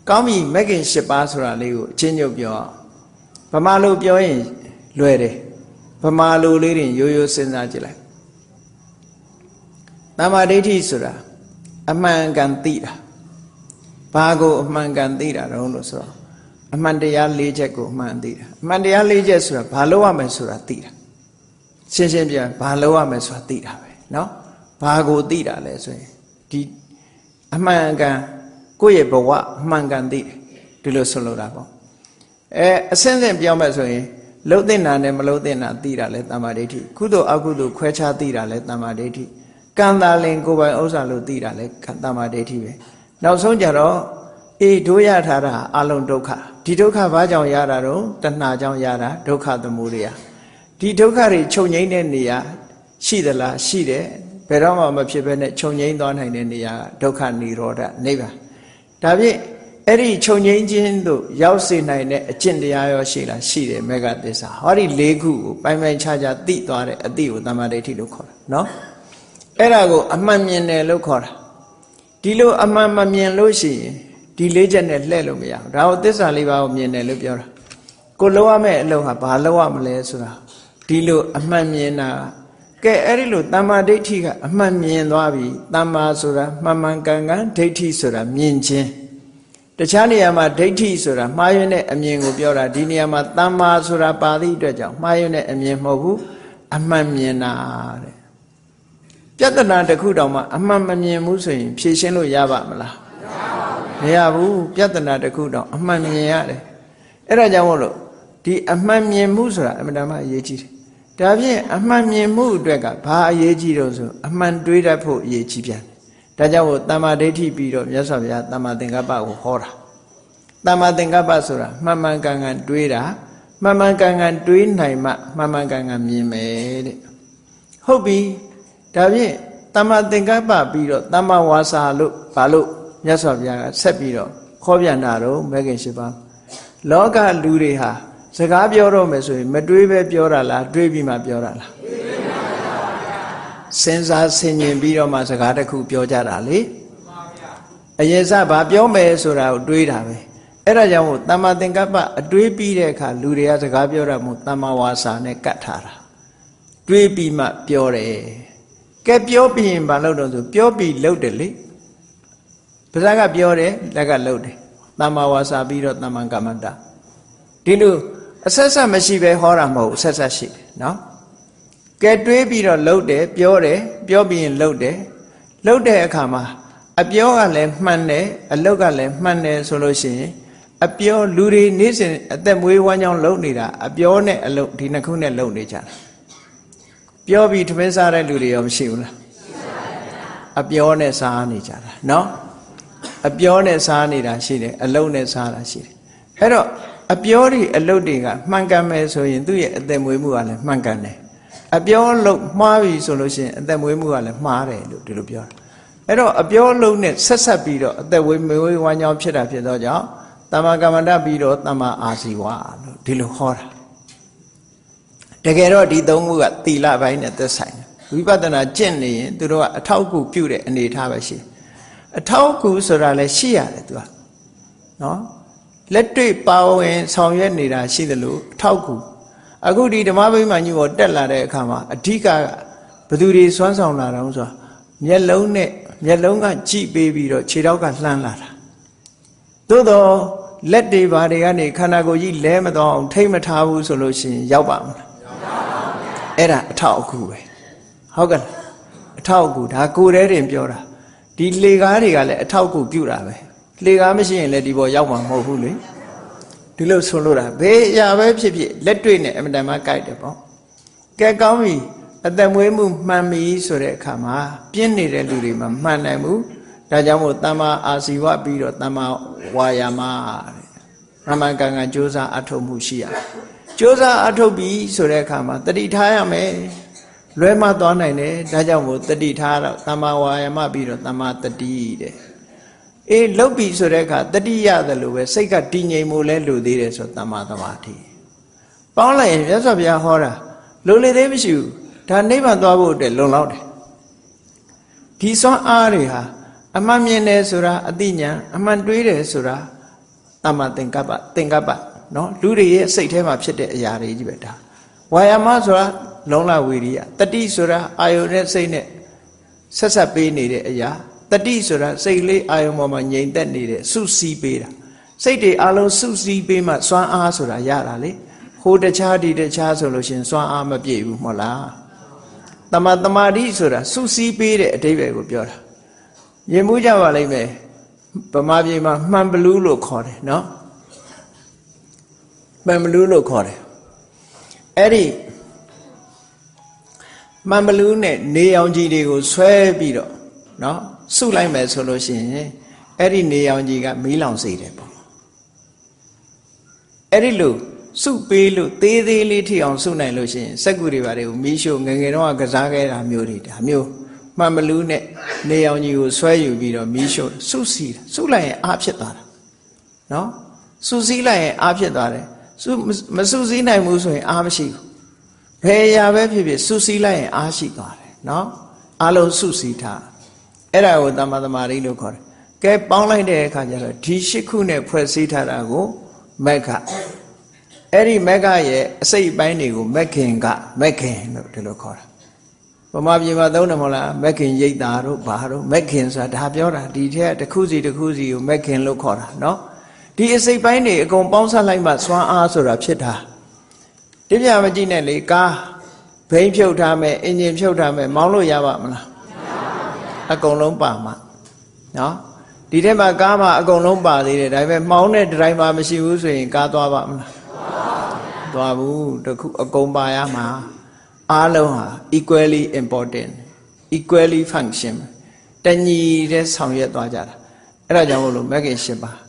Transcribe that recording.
ကောင်းပြီမဂ္ဂင်၈ပါးဆိုတာလေးကိုအချင်းညုတ်ပြောဗမာလိုပြောရင်လွယ်တယ်ဗမာလိုလေးတွေရိုးရိုးစဉ်းစားကြည့်လိုက်တမ္မာဒိဋ္ဌိဆိုတာအမှန်ကန်သိတာဘာကိုအမှန်ကန်သိတာတော့လို့ဆိုတော့အမှန်တရား၄ချက်ကိုအမှန်သိတာအမှန်တရား၄ချက်ဆိုတာဘာလို့ရမယ်ဆိုတာသိတာရှင်းရှင်းပြန်ဘာလို့ရမယ်ဆိုတာသိတာပဲเนาะဘာကိုသိတာလဲဆိုရင်ဒီအမှန်ကန်ကိုယ့်ရဲ့ဘဝအမှန်ကန်သိတယ်ဒီလိုဆိုလိုတာပေါ့အစင်းစင်းပြောမယ်ဆိုရင်လှုပ်တဲ့နာနဲ့မလှုပ်တဲ့နာသိတာလဲတမ္မာဒိဋ္ဌိကုသိုလ်အကုသိုလ်ခွဲခြားသိတာလဲတမ္မာဒိဋ္ဌိကံတာလင်ကိုယ်ပိုင်ဥစ္စာလို့သိတာလဲတမ္မာဒိဋ္ဌိပဲနောက်ဆုံးကြတော့တို့ရထားတာအလုံးဒုက္ခဒီဒုက္ခဘာကြောင့်ရတာတော့တဏှာကြောင့်ရတာဒုက္ခသမုဒယဒီဒုက္ခတွေချုပ်ငြိမ်းတဲ့နေရာရှိသလားရှိတယ်ဘယ်တော့မှမဖြစ်ဘဲနဲ့ချုပ်ငြိမ်းသွားနိုင်တဲ့နေရာဒုက္ခនិရောဓနိဗ္ဗာန်ဒါဖြင့်အဲ့ဒီချုပ်ငြိမ်းခြင်းတို့ရောက်စေနိုင်တဲ့အကျင့်တရားရောရှိလားရှိတယ်မေဃသစ္စာဟောဒီ၄ခုကိုပိုင်ပိုင်ခြားခြားသိသွားတဲ့အသိကိုတမ္မာဒိဋ္ဌိလို့ခေါ်တာနော်အဲ့ဒါကိုအမှန်မြင်တယ်လို့ခေါ်တာဒီလိုအမှန်မမြင်လို့ရှိရင်ဒီ၄ချက်နဲ့လှည့်လို့မရဘူးဒါကိုသစ္စာ၄ပါးကိုမြင်တယ်လို့ပြောတာကိုလုံးဝမဲ့အလုံးဟာဘာလုံးဝမလဲဆိုတာဒီလိုအမှန်မြင်တာကဲအဲ့ဒီလိုတမ္မာဒိဋ္ဌိကအမှန်မြင်သွားပြီတမ္မာဆိုတာမှန်မှန်ကန်ကန်ဒိဋ္ဌိဆိုတာမြင်ခြင်းတခြားနေရာမှာဒိဋ္ဌိဆိုတာမှားယွင်းတဲ့အမြင်ကိုပြောတာဒီနေရာမှာတမ္မာဆိုတာပါဠိအတွက်ကြောင့်မှားယွင်းတဲ့အမြင်မဟုတ်ဘူးအမှန်မြင်တာတဲ့ပြဿနာတစ်ခုတောင်မှအမှန်မမြင်ဘူးဆိုရင်ဖြေရှင်းလို့ရပါမလားမရဘူးပြဿနာတစ်ခုတောင်အမှန်မြင်ရတယ်အဲ့ဒါကြောင့်မို့လို့ဒီအမှန်မြင်မှုဆိုတာအမှန်တမ်းအရေးကြီးတယ်ဒါဖြင့်အမှန်မြင်မှုအတွက်ကဘာအရေးကြီးတော့ဆိုအမှန်တွေးတတ်ဖို့အရေးကြီးပြန်ဒါကြောင့်မို့တမ္မာဒိဋ္ဌိပြီးတော့မြတ်စွာဘုရားတမ္မာသင်္ကပ္ပကိုဟောတာတမ္မာသင်္ကပ္ပဆိုတာမှန်မှန်ကန်ကန်တွေးတာမှန်မှန်ကန်ကန်တွေးနိုင်မှမှန်မှန်ကန်ကန်မြင်မယ်တဲ့ဟုတ်ပြီဒါဖြင့်တမ္မာသင်္ကပ္ပပြီးတော့တမ္မာဝါစာလို့ဘာလို့မြတ်စွာဘုရားကဆက်ပြီးတော့ခေါ်ပြန်တာတော့မဂ္ဂင်၈ပါးလောကလူတွေဟာစကားပြောတော့မယ်ဆိုရင်မတွေးပဲပြောတာလားတွေးပြီးမှပြောတာလားစဉ်းစားဆင်ခြင်ပြီးတော့မှစကားတစ်ခုပြောကြတာလေအရင်စဘာပြောမယ်ဆိုတာကိုတွေးတာပဲအဲ့ဒါကြောင့်မို့တမ္မာသင်္ကပ္ပအတွေးပြီးတဲ့အခါလူတွေကစကားပြောတာမို့တမ္မာဝါစာနဲ့ကတ်ထားတာတွေးပြီးမှပြောတယ်ကဲပြောပြီးရင်ဘာလုပ်တော့ဆိုပြောပြီးလုပ်တယ်လေပါးစပ်ကပြောတယ်လက်ကလုပ်တယ်တမ္မာဝါစာပြီးတော့တမ္မာကမ္မန္တဒီလိုအဆက်ဆက်မရှိပဲဟောတာမဟုတ်အဆက်ဆက်ရှိတယ်နော်ကဲတွေးပြီးတော့လှုပ်တယ်ပြောတယ်ပြောပြီးရင်လှုပ်တယ်လှုပ်တဲ့အခါမှာအပြောကလည်းမှန်တယ်အလုပ်ကလည်းမှန်တယ်ဆိုလို့ရှိရင်အပြောလူတွေနေ့စဉ်အသက်မွေးဝမ်းကြောင်းလှုပ်နေတာအပြောနဲ့အလုပ်ဒီနှစ်ခုနဲ့လှုပ်နေကြတာပြောပြီးထမင်းစားတဲ့လူတွေရောမရှိဘူးလားအပြောနဲ့စားနေကြတာနော်အပြောနဲ့စားနေတာရှိတယ်အလုပ်နဲ့စားတာရှိတယ်အဲ့တော့အပြောတွေအလုပ်တွေကမှန်ကန်မယ်ဆိုရင်သူ့ရဲ့အသက်မွေးမှုကလည်းမှန်ကန်တယ်အပြောလုံးမှားပြီဆိုလို့ရှိရင်အသက်မွေးမှုကလည်းမှားတယ်လို့ဒီလိုပြောတာအဲ့တော့အပြောလုံးနဲ့ဆက်ဆက်ပြီးတော့အသက်မွေးဝမ်းကြောင်းဖြစ်တာဖြစ်တော့ကြောင့်တမ္မာကမ္မန္တပြီးတော့တမ္မာအာဇီဝလို့ဒီလိုဟောတာတကယ်တော့ဒီသုံးခုကသီလပိုင်းနဲ့သက်ဆိုင်တယ်ဝိပဿနာကျင့်နေရင်သူတို့ကအထောက်အကူပြုတဲ့အနေထားပဲရှိအထောက်အကူဆိုတာလည်းရှိရတယ်သူကနော်လက်တွေ့ပါဝင်ဆောင်ရွက်နေတာရှိသလိုအထောက်အကူအခုဒီဓမ္မဗိမာန်ကြီးပေါ်တက်လာတဲ့အခါမှာအဓိကဘသူတွေစွမ်းဆောင်လာတော့ဆိုတာမျက်လုံးကကြည့်ပေးပြီးတော့ခြေထောက်ကလှမ်းလာတာသို့တော့လက်တွေဘာတွေကနေခန္ဓာကိုယ်ကြီးလဲမသွားအောင်ထိမ့်မထားဘူးဆိုလို့ရှိရင်ရောက်ပါမလားအဲ့ဒါအထောက်အကူပဲဟုတ်ကဲ့အထောက်အကူဒါကိုယ်တည်းတင်ပြောတာဒီလေကားတွေကလည်းအထောက်အကူပြုတာပဲလေကားမရှိရင်လည်းဒီပေါ်ရောက်မှာမဟုတ်ဘူးလေဒီလိုဆိုလို့တာဘေးအရာပဲဖြစ်ဖြစ်လက်တွေ့နဲ့အမှန်တမ်းကြိုက်တယ်ပေါ့ကဲကောင်းပြီအသက်မွေးမှုမှန်ပြီဆိုတဲ့အခါမှာပြင်းနေတဲ့လူတွေမှာမှန်နိုင်ဘူးဒါကြောင့်မို့တမ္မာအာဇီဝပြီးတော့တမ္မာဝါယာမတဲ့မှန်ကန်ကန်ကြိုးစားအထုတ်မှုရှိရကြိုးစားအထုတ်ပြီဆိုတဲ့အခါမှာတတိထားရမယ်လွဲမသွားနိုင်တယ်ဒါကြောင့်မို့တတိထားတော့တမ္မာဝါယာမပြီးတော့တမ္မာတတိတဲ့လှုပ်ပြီဆိုတဲ့အခါတတိရတယ်လို့ပဲစိတ်ကတည်ငြိမ်မှုလဲလိုသေးတယ်ဆိုတမ္မာသမာဓိပေါင်းလိုက်ရင်မြတ်စွာဘုရားဟောတာလိုလေသေးမရှိဘူးဒါနိဗ္ဗာန်သွားဖို့အတွက်လုံလောက်တယ်ဒီစွမ်းအားတွေဟာအမှန်မြင်တယ်ဆိုတာအသိဉာဏ်အမှန်တွေးတယ်ဆိုတာ တမ္မာသင်္ကပ္ပသင်္ကပ္ပနော်လူတွေရဲ့စိတ်ထဲမှာဖြစ်တဲ့အရာတွေကြီးပဲဒါဝါယာမဆိုတာလုံလဝီရိယတတိဆိုတာအာယုန်နဲ့စိတ်နဲ့ဆက်ဆက်ပေးနေတဲ့အရာတတိဆိုတာစိတ်လေးအာယုန်ပေါ်မှာငြိမ်သက်နေတဲ့စုစည်းပေးတာစိတ်တွေအလုံးစုစည်းပေးမှစွမ်းအားဆိုတာရတာလေဟိုတခြားဒီတခြားဆိုလို့ရှင်စွမ်းအားမပြည့်ဘူးမဟုတ်လားတမ္မာတမာတိဆိုတာစုစည်းပေးတဲ့အဓိပ္ပာယ်ကိုပြောတာရင်မှုကြပါလိမ့်မယ်ဗမာပြည်မှာမှန်ဘလူးလို့ခေါ်တယ်နော်မှန်ဘလူးလို့ခေါ်တယ်အဲ့ဒီမှန်ဘလူးနဲ့နေအောင်ကြီးတွေကိုဆွဲပြီးတော့နော်စုလိုက်မယ်ဆိုလို့ရှိရင်အဲ့ဒီနေအောင်ကြီးကမီးလောင်စေတယ်ပေါ့အဲ့ဒီလိုစုပေးလို့သေးသေးလေးထိအောင်စုနိုင်လို့ရှိရင်စက်ကူတွေဘာတွေကိုမီးရှို့ငငယ်တော့ကစားခဲ့တာမျိုးတွေဒါမျိုးမှန်ဘလူးနဲ့နေအောင်ကြီးကိုဆွဲယူပြီးတော့မီးရှို့စုစည်းစုလိုက်ရင်အားဖြစ်သွားတာနော်စုစည်းလိုက်ရင်အားဖြစ်သွားတယ်မစုစည်းနိုင်ဘူးဆိုရင်အားမရှိဘူးဘယ်အရာပဲဖြစ်ဖြစ်စုစည်းလိုက်ရင်အားရှိသွားတယ်နော်အားလုံးစုစည်းထားအဲ့ဒါကိုတမ္မာသမာဓိလို့ခေါ်တယ်ကဲပေါင်းလိုက်တဲ့အခါကျတော့ဒီ၈ခုနဲ့ဖွဲ့စည်းထားတာကိုမက္ခအဲ့ဒီမက္ခရဲ့အစိတ်ပိုင်းတွေကိုမက္ခင်ကမက္ခင်လို့ဒီလိုခေါ်တာဗမာပြည်မှာသုံးတယ်မဟုတ်လားမက္ခင်ရိတ်တာတို့ဘာတို့မက္ခင်ဆိုတာဒါပြောတာဒီထက်တစ်ခုစီကိုမက္ခင်လို့ခေါ်တာနော်ဒီအစိတ်ပိုင်းတွေအကုန်ပေါင်းစပ်လိုက်မှစွမ်းအားဆိုတာဖြစ်တာဒီပြမကြည့်နဲ့လေကားဘိန်းဖြုတ်ထားမယ်အင်ဂျင်ဖြုတ်ထားမယ်မောင်းလို့ရပါမလားအကုန်လုံးပါမှာနော်ဒီထဲမှာကားမှာအကုန်လုံးပါသေးတယ်ဒါပေမဲ့မှောင်းတဲ့ဒရိုင်ဘာမရှိဘူးဆိုရင်ကားသွားပါမလားသွားဘူးတခုအကုန်ပါရမှာအားလုံးဟာ equally important equally function တညီတဲ့ဆောင်ရွက်သွားကြတာအဲ့ဒါကြောင့်မို့လို့မဂ္ဂင်၈ပါး